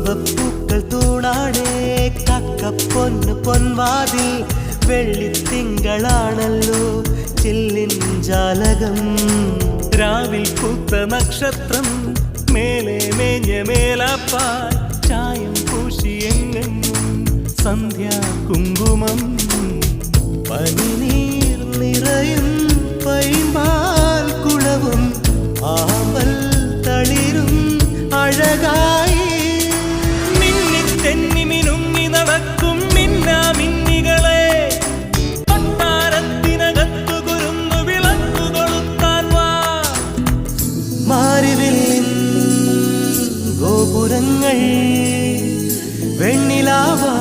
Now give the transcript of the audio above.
പൂവപ്പൂക്കൾ തൂണാടേ കക്കപ്പൊന്ന് പൊൻവാതിൽ വെള്ളിത്തിങ്കളാണല്ലോ chilling ജാലകം രാവിൽ പൂത്ത നക്ഷത്രം മേലെ മേഞ്ഞ മേലാപ്പാൽ ചായം പൂശിയെങ്ങും സന്ധ്യാ കുങ്കുമം പനിനീർ നിറയും പൈമ്പാൽ കുളവും ആമ്പൽ തളിരും അഴകായി മിന്നിത്തെന്നി മിനുങ്ങി നടക്കും മിന്നാമിന്നികളെ കൊട്ടാരത്തിനകത്തു കുരുന്നു വിളക്കു കൊളുത്താൻ വാ മാരിവില്ലിൻ ഗോപുരങ്ങൾ വെണ്ണിലാവാ